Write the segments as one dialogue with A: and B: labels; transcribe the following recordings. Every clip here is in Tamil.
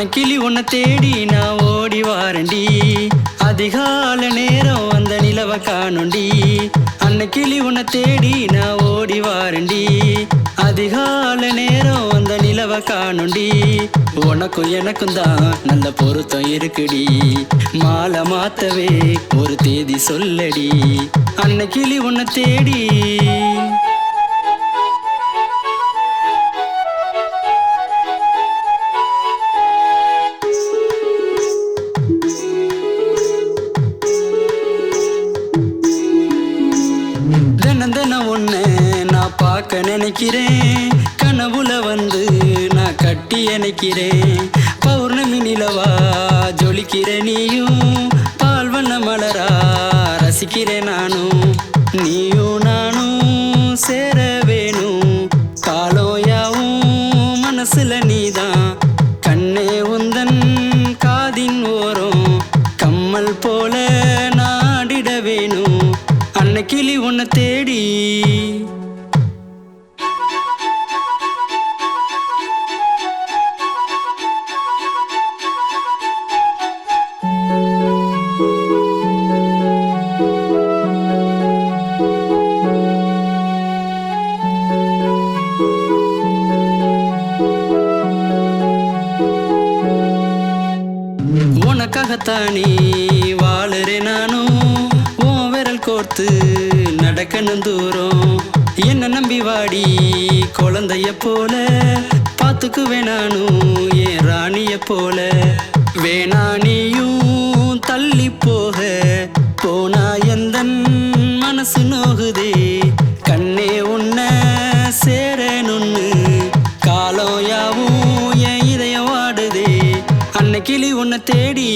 A: அன்னைக்கிளி உன்னை தேடி நான் ஓடி வாரண்டி, அதிகால நேரம் அந்த நிலவை காணுண்டி. அன்னைக்கிளி உன்னை தேடி நான் ஓடி வாரண்டி, அதிகால நேரம் அந்த நிலவை காணுண்டி. உனக்கும் எனக்கும் தான் நல்ல பொருத்தம் இருக்குடி, மாலை மாத்தவே ஒரு தேதி சொல்லடி. அன்னைக்கிளி உன்னை தேடி தினம் தினம் ஒன்று நான் பார்க்க நினைக்கிறேன், கனவுல வந்து நான் கட்டி அணைக்கிறேன். பௌர்ணமி நிலவா ஜொலிக்கிற நீயும், பால் வண்ண மலரா ரசிக்கிறேன் நானும். நீயும் நானும் சேர வேணும், காலம் யாவும் மனசுல நீதான். கண்ணே உந்தன் காதின் ஓரம் கம்மல் போல நாடிட வேணும். அன்னைக்கிளி உன்னை தேடி உனக்காகத்தானே வாழுறேன் நானும், உன் விரல் கோர்த்து நடக்கணும் தூரம். என்ன நம்பி வாடி குழந்தைய போல, பார்த்துக்குவேன் நானும் என் ராணிய போல. வேணானியும் தள்ளி போக போனா எந்தன் மனசு நோகுதே. கண்ணே உன்னை சேரணுன்னு காலம் யாவும் என் இதயம் வாடுதே. அன்னைக்கிளி உன்னை தேடி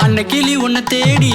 A: அன்னைக்கிளி உன்னை தேடி